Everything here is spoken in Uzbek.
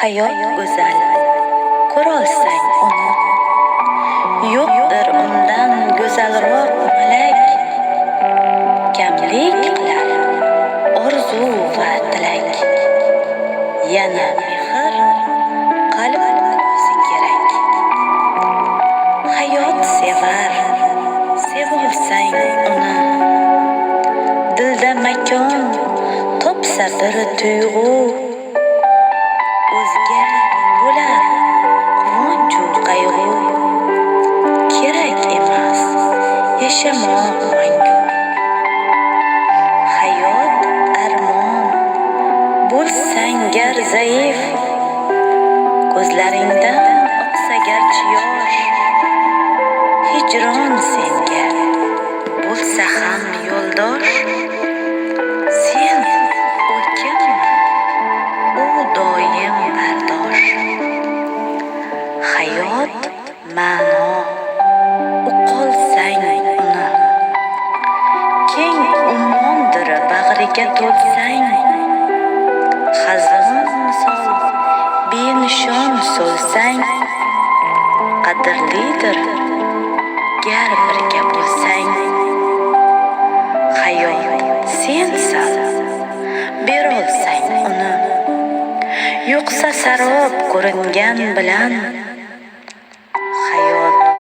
Hayot go'zal, ko'rolsang uni. Yo'qdir undan go'zalroq malak. Kamlik qilar orzu va tilak. Yana mehr, qalb ko'zi kerak. Hayot sevar, sevolsang uni. Dilda makon topsa bir tuyg'u. O'zga bo'lar quvonchu qayg'u. Kerak emas yashamoq mangu. Hayot armon bo'lsang gar zaif. Ko'zlaringdan oqsa garchi yosh. Hijron senga bo'lsa ham yo'ldosh. Sen o'tganman, u doim bardosh. Hayot ma'no, uqolsang uni. Keng ummondir bag'riga to'lsang. Hazin misol benishon so'lsang. Qadrlidir gar birga bo'lsang. Hayot sensan, berolsang uni. Yo'qsa sarob ko'ringan bilan